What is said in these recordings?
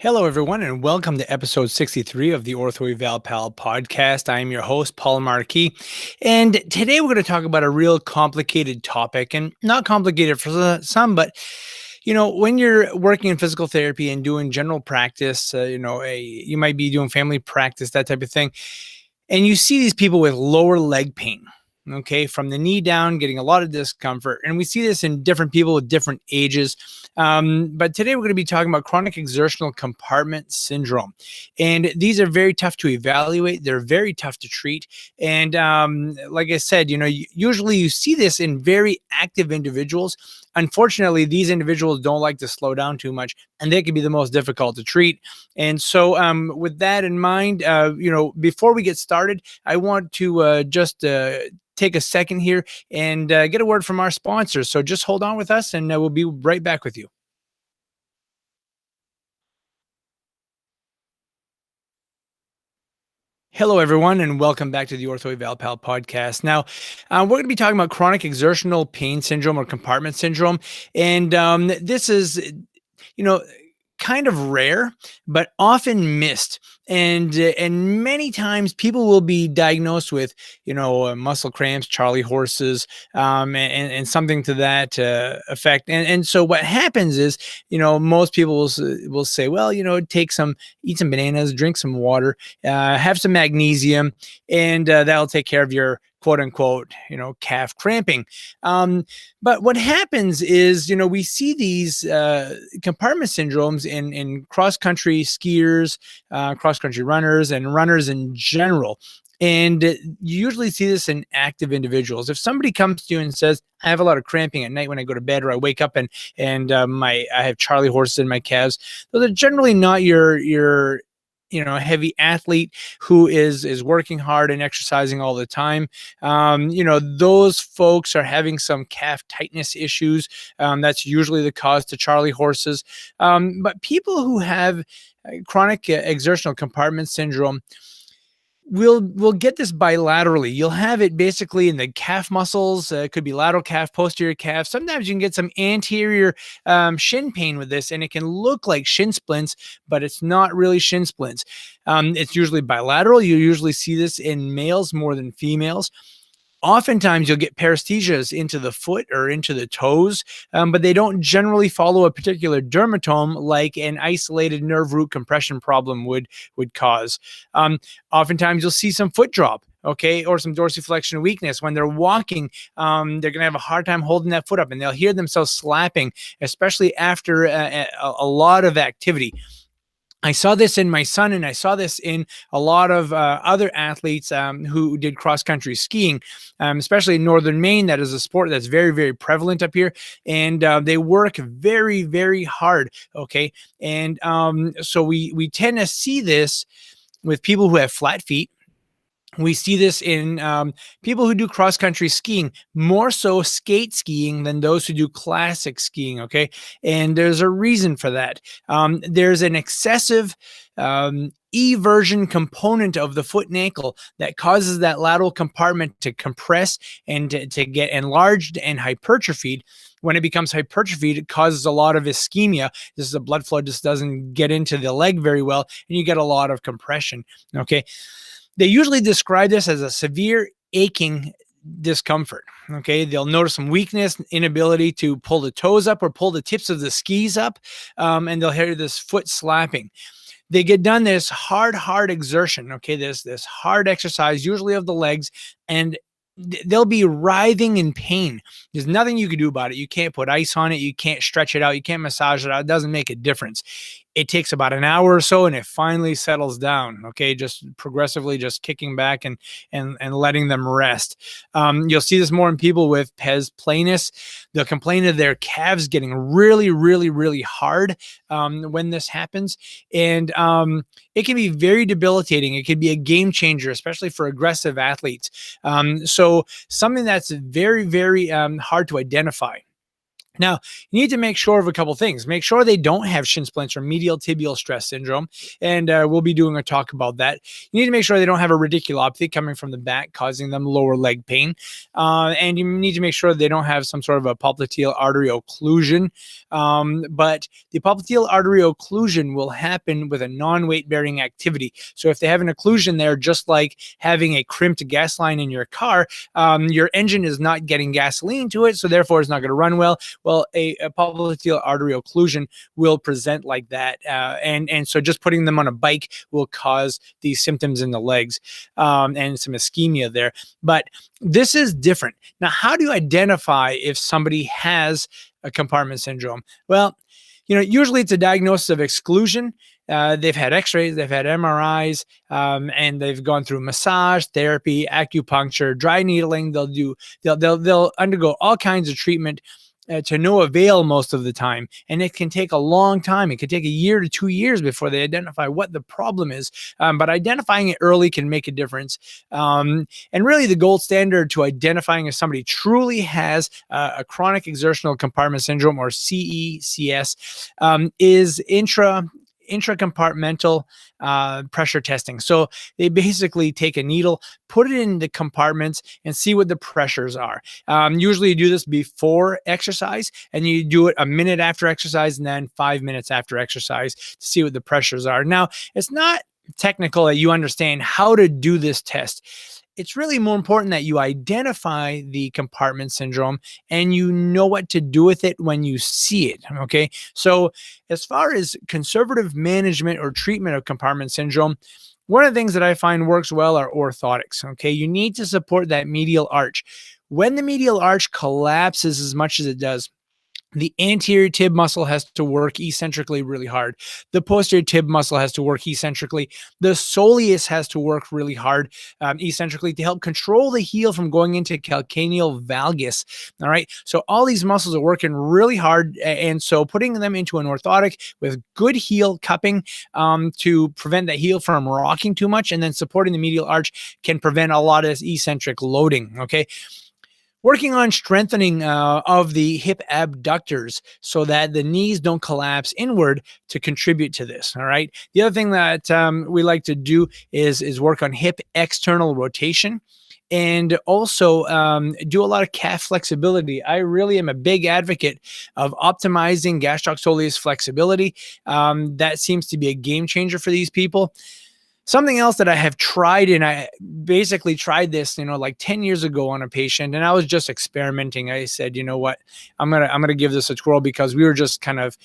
Hello, everyone, and welcome to episode 63 of the Ortho Eval Pal podcast. I am your host, Paul Marquis, and today we're going to talk about a real complicated topic, and not complicated for some, but when you're working in physical therapy and doing general practice, you might be doing family practice, that type of thing, and you see these people with lower leg pain. Okay, from the knee down, getting a lot of discomfort. And we see this in different people with different ages. But today we're going to be talking about chronic exertional compartment syndrome. And these are very tough to evaluate. They're very tough to treat. And like I said, usually you see this in very active individuals. Unfortunately, these individuals don't like to slow down too much, and they can be the most difficult to treat. And so, with that in mind, before we get started, I want to just take a second here and get a word from our sponsors. So just hold on with us, and we'll be right back with you. Hello, everyone, and welcome back to the Ortho Eval Pal podcast. Now, we're going to be talking about chronic exertional pain syndrome or compartment syndrome. And this is, you know, kind of rare, but often missed. And many times people will be diagnosed with, muscle cramps, Charlie horses, and something to that effect. And so what happens is, most people will say, well, eat some bananas, drink some water, have some magnesium, and that'll take care of your quote unquote, calf cramping. But what happens is, we see these compartment syndromes in cross-country skiers, cross-country runners, and runners in general. And you usually see this in active individuals. If somebody comes to you and says, I have a lot of cramping at night when I go to bed, or I wake up and I have Charlie horses in my calves, those are generally not your heavy athlete who is working hard and exercising all the time. Those folks are having some calf tightness issues. That's usually the cause to Charlie horses. But people who have chronic exertional compartment syndrome will get this bilaterally. You'll have it basically in the calf muscles. It could be lateral calf, posterior calf. Sometimes you can get some anterior shin pain with this, and it can look like shin splints, but it's not really shin splints. It's usually bilateral. You usually see this in males more than females. Oftentimes, you'll get paresthesias into the foot or into the toes, but they don't generally follow a particular dermatome like an isolated nerve root compression problem would cause. Oftentimes, you'll see some foot drop, okay, or some dorsiflexion weakness. When they're walking, they're going to have a hard time holding that foot up, and they'll hear themselves slapping, especially after a lot of activity. I saw this in my son, and I saw this in a lot of other athletes who did cross-country skiing, especially in northern Maine. That is a sport that's very, very prevalent up here, and they work very, very hard, okay? And so we tend to see this with people who have flat feet. We see this in people who do cross-country skiing, more so skate skiing than those who do classic skiing, okay? And there's a reason for that. There's an excessive eversion component of the foot and ankle that causes that lateral compartment to compress and to get enlarged and hypertrophied. When it becomes hypertrophied, it causes a lot of ischemia. This is the blood flow just doesn't get into the leg very well, and you get a lot of compression, okay? They usually describe this as a severe aching discomfort. Okay. They'll notice some weakness, inability to pull the toes up or pull the tips of the skis up. And they'll hear this foot slapping. They get done this hard exertion. Okay. This hard exercise, usually of the legs, and they'll be writhing in pain. There's nothing you can do about it. You can't put ice on it. You can't stretch it out. You can't massage it out. It doesn't make a difference. It takes about an hour or so, and it finally settles down. Okay, just progressively, just kicking back and letting them rest. You'll see this more in people with pes planus. They'll complain of their calves getting really, really, really hard when this happens, and it can be very debilitating. It can be a game changer, especially for aggressive athletes. So something that's very, very hard to identify. Now, you need to make sure of a couple things. Make sure they don't have shin splints or medial tibial stress syndrome, and we'll be doing a talk about that. You need to make sure they don't have a radiculopathy coming from the back, causing them lower leg pain, and you need to make sure they don't have some sort of a popliteal artery occlusion. But the popliteal artery occlusion will happen with a non-weight bearing activity. So if they have an occlusion there, just like having a crimped gas line in your car, your engine is not getting gasoline to it, so therefore it's not going to run well. Well, a popliteal artery occlusion will present like that. And so just putting them on a bike will cause these symptoms in the legs and some ischemia there. But this is different. Now, how do you identify if somebody has a compartment syndrome? Well, usually it's a diagnosis of exclusion. They've had x-rays, they've had MRIs, and they've gone through massage, therapy, acupuncture, dry needling. They'll undergo all kinds of treatment to no avail most of the time. And it can take a long time. It could take a year to 2 years before they identify what the problem is. But identifying it early can make a difference. And really the gold standard to identifying if somebody truly has a chronic exertional compartment syndrome, or CECS, is intracompartmental pressure testing. So they basically take a needle, put it in the compartments, and see what the pressures are. Usually you do this before exercise, and you do it a minute after exercise and then 5 minutes after exercise to see what the pressures are. Now, it's not technical that you understand how to do this test. It's really more important that you identify the compartment syndrome and you know what to do with it when you see it. Okay. So as far as conservative management or treatment of compartment syndrome, one of the things that I find works well are orthotics. Okay. You need to support that medial arch. When the medial arch collapses as much as it does, the anterior tib muscle has to work eccentrically really hard. The posterior tib muscle has to work eccentrically. The soleus has to work really hard eccentrically to help control the heel from going into calcaneal valgus. All right. So all these muscles are working really hard. And so putting them into an orthotic with good heel cupping to prevent that heel from rocking too much, and then supporting the medial arch, can prevent a lot of eccentric loading. Okay. Working on strengthening of the hip abductors so that the knees don't collapse inward to contribute to this. All right. The other thing that we like to do is work on hip external rotation, and also do a lot of calf flexibility. I really am a big advocate of optimizing gastroc-soleus flexibility. That seems to be a game changer for these people. Something else that I have tried, and I basically tried this, like 10 years ago on a patient, and I was just experimenting. I said, you know what, I'm gonna give this a twirl, because we were just kind of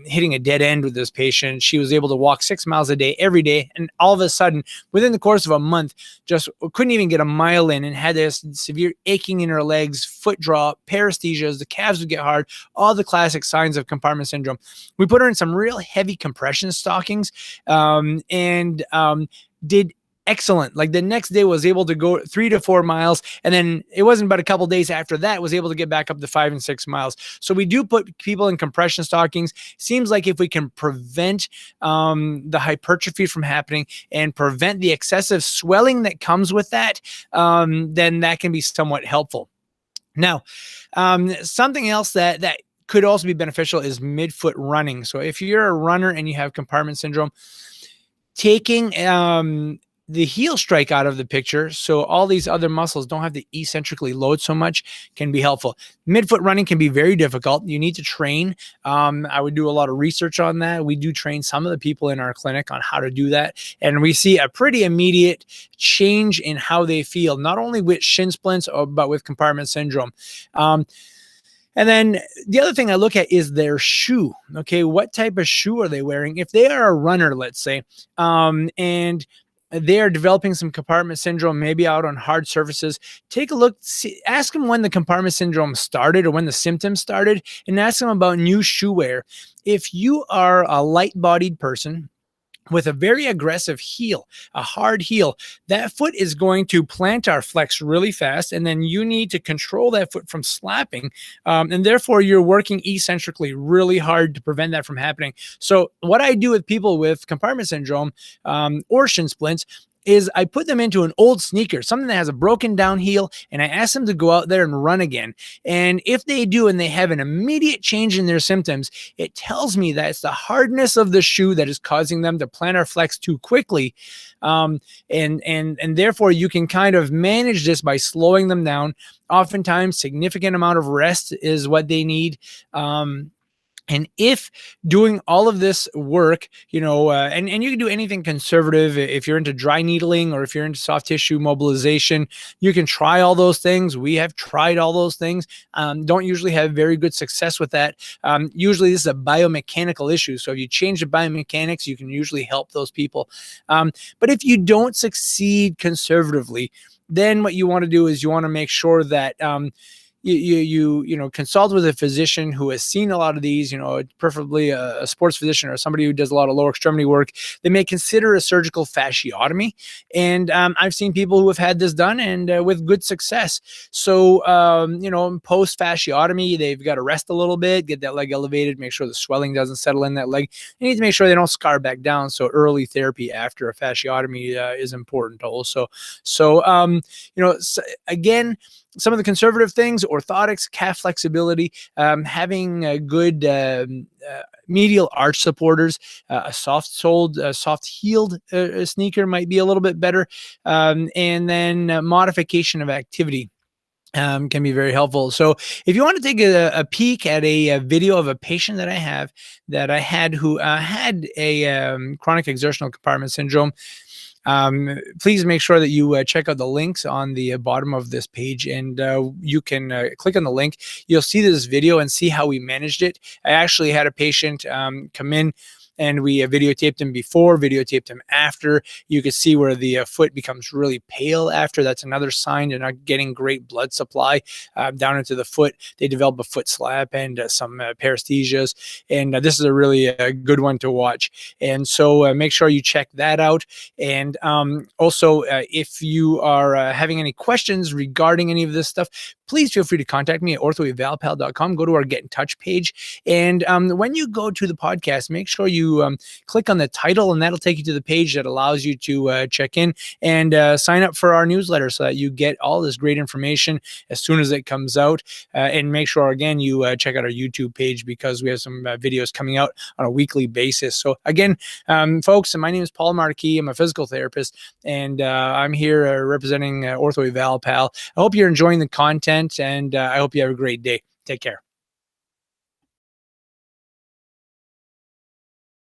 hitting a dead end with this patient. She was able to walk 6 miles a day every day, and all of a sudden, within the course of a month, just couldn't even get a mile in, and had this severe aching in her legs, foot drop, paresthesias, the calves would get hard, all the classic signs of compartment syndrome. We put her in some real heavy compression stockings, and did excellent. Like the next day was able to go 3 to 4 miles. And then it wasn't but a couple days after that was able to get back up to 5 and 6 miles. So we do put people in compression stockings. Seems like if we can prevent the hypertrophy from happening and prevent the excessive swelling that comes with that, then that can be somewhat helpful. Now, something else that could also be beneficial is midfoot running. So if you're a runner and you have compartment syndrome, taking the heel strike out of the picture, so all these other muscles don't have to eccentrically load so much, can be helpful. Midfoot running can be very difficult. You need to train. I would do a lot of research on that. We do train some of the people in our clinic on how to do that, and we see a pretty immediate change in how they feel, not only with shin splints, but with compartment syndrome. And then the other thing I look at is their shoe. Okay, what type of shoe are they wearing? If they are a runner, let's say, and they are developing some compartment syndrome, maybe out on hard surfaces, take a look, ask them when the compartment syndrome started or when the symptoms started, and ask them about new shoe wear. If you are a light-bodied person with a very aggressive heel, a hard heel, that foot is going to plantar flex really fast, and then you need to control that foot from slapping, and therefore you're working eccentrically really hard to prevent that from happening. So what I do with people with compartment syndrome or shin splints, is I put them into an old sneaker, something that has a broken down heel, and I ask them to go out there and run again. And if they do and they have an immediate change in their symptoms, it tells me that it's the hardness of the shoe that is causing them to plantar flex too quickly. And therefore you can kind of manage this by slowing them down. Oftentimes, significant amount of rest is what they need. And if doing all of this work, and you can do anything conservative. If you're into dry needling or if you're into soft tissue mobilization, you can try all those things. We have tried all those things. Don't usually have very good success with that. Usually this is a biomechanical issue. So if you change the biomechanics, you can usually help those people. But if you don't succeed conservatively, then what you want to do is you want to make sure that you consult with a physician who has seen a lot of these, preferably a sports physician or somebody who does a lot of lower extremity work. They may consider a surgical fasciotomy. And I've seen people who have had this done and with good success. So, post fasciotomy, they've got to rest a little bit, get that leg elevated, make sure the swelling doesn't settle in that leg. You need to make sure they don't scar back down. So early therapy after a fasciotomy is important also. So, again, some of the conservative things: orthotics, calf flexibility, having a good medial arch supporters, a soft-soled, soft-heeled sneaker might be a little bit better, and then modification of activity can be very helpful. So if you want to take a peek at a video of a patient that I had who had a chronic exertional compartment syndrome, please make sure that you check out the links on the bottom of this page, and you can click on the link. You'll see this video and see how we managed it. I actually had a patient come in, and we videotaped him before, videotaped him after. You can see where the foot becomes really pale after. That's another sign they're not getting great blood supply down into the foot. They develop a foot slap and some paresthesias. And this is a really good one to watch. And so make sure you check that out. And also, if you are having any questions regarding any of this stuff, please feel free to contact me at orthoevalpal.com. Go to our Get in Touch page. And when you go to the podcast, make sure you click on the title, and that'll take you to the page that allows you to check in and sign up for our newsletter so that you get all this great information as soon as it comes out. And make sure, again, you check out our YouTube page, because we have some videos coming out on a weekly basis. So again, folks, my name is Paul Marquis. I'm a physical therapist, and I'm here representing Ortho Eval Pal. I hope you're enjoying the content, and I hope you have a great day. Take care.